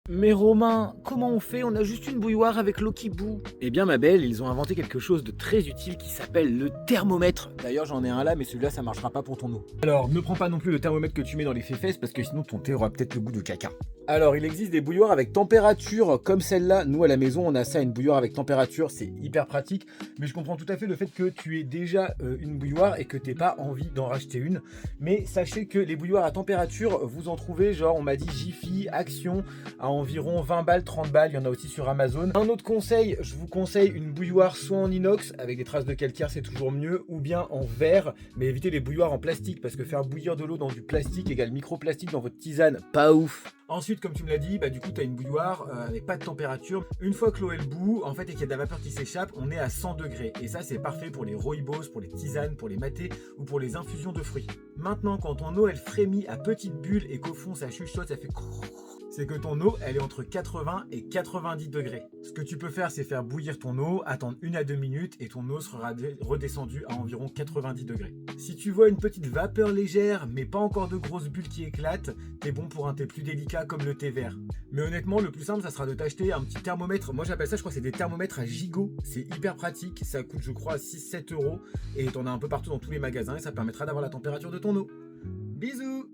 Mais Romain, comment on fait? On a juste une bouilloire avec l'eau qui bout. Eh bien ma belle, ils ont inventé quelque chose de très utile qui s'appelle le thermomètre. D'ailleurs j'en ai un là, mais celui-là ça marchera pas pour ton eau. Alors ne prends pas non plus le thermomètre que tu mets dans les fesses parce que sinon ton thé aura peut-être le goût de caca. Alors il existe des bouilloires avec température comme celle-là. Nous à la maison on a ça, une bouilloire avec température, c'est hyper pratique. Mais je comprends tout à fait le fait que tu aies déjà une bouilloire et que tu n'aies pas envie d'en racheter une. Mais sachez que les bouilloires à température, vous en trouvez genre on m'a dit Jiffy, Action, à environ 20 balles, 30 balles, il y en a aussi sur Amazon. Un autre conseil, je vous conseille une bouilloire soit en inox, avec des traces de calcaire c'est toujours mieux, ou bien en verre, mais évitez les bouilloires en plastique, parce que faire bouillir de l'eau dans du plastique égale microplastique dans votre tisane, pas ouf. Ensuite, comme tu me l'as dit, du coup, tu as une bouilloire avec pas de température. Une fois que l'eau elle bout, en fait, et qu'il y a de la vapeur qui s'échappe, on est à 100 degrés. Et ça, c'est parfait pour les rooibos, pour les tisanes, pour les matés ou pour les infusions de fruits. Maintenant, quand ton eau elle frémit à petites bulles et qu'au fond ça chuchote, ça fait c'est que ton eau, elle est entre 80 et 90 degrés. Ce que tu peux faire, c'est faire bouillir ton eau, attendre 1 à 2 minutes et ton eau sera redescendue à environ 90 degrés. Si tu vois une petite vapeur légère, mais pas encore de grosses bulles qui éclatent, t'es bon pour un thé plus délicat comme le thé vert. Mais honnêtement, le plus simple, ça sera de t'acheter un petit thermomètre. Moi, j'appelle ça, je crois que c'est des thermomètres à gigot. C'est hyper pratique. Ça coûte, je crois, 6-7 euros. Et t'en as un peu partout dans tous les magasins et ça permettra d'avoir la température de ton eau. Bisous!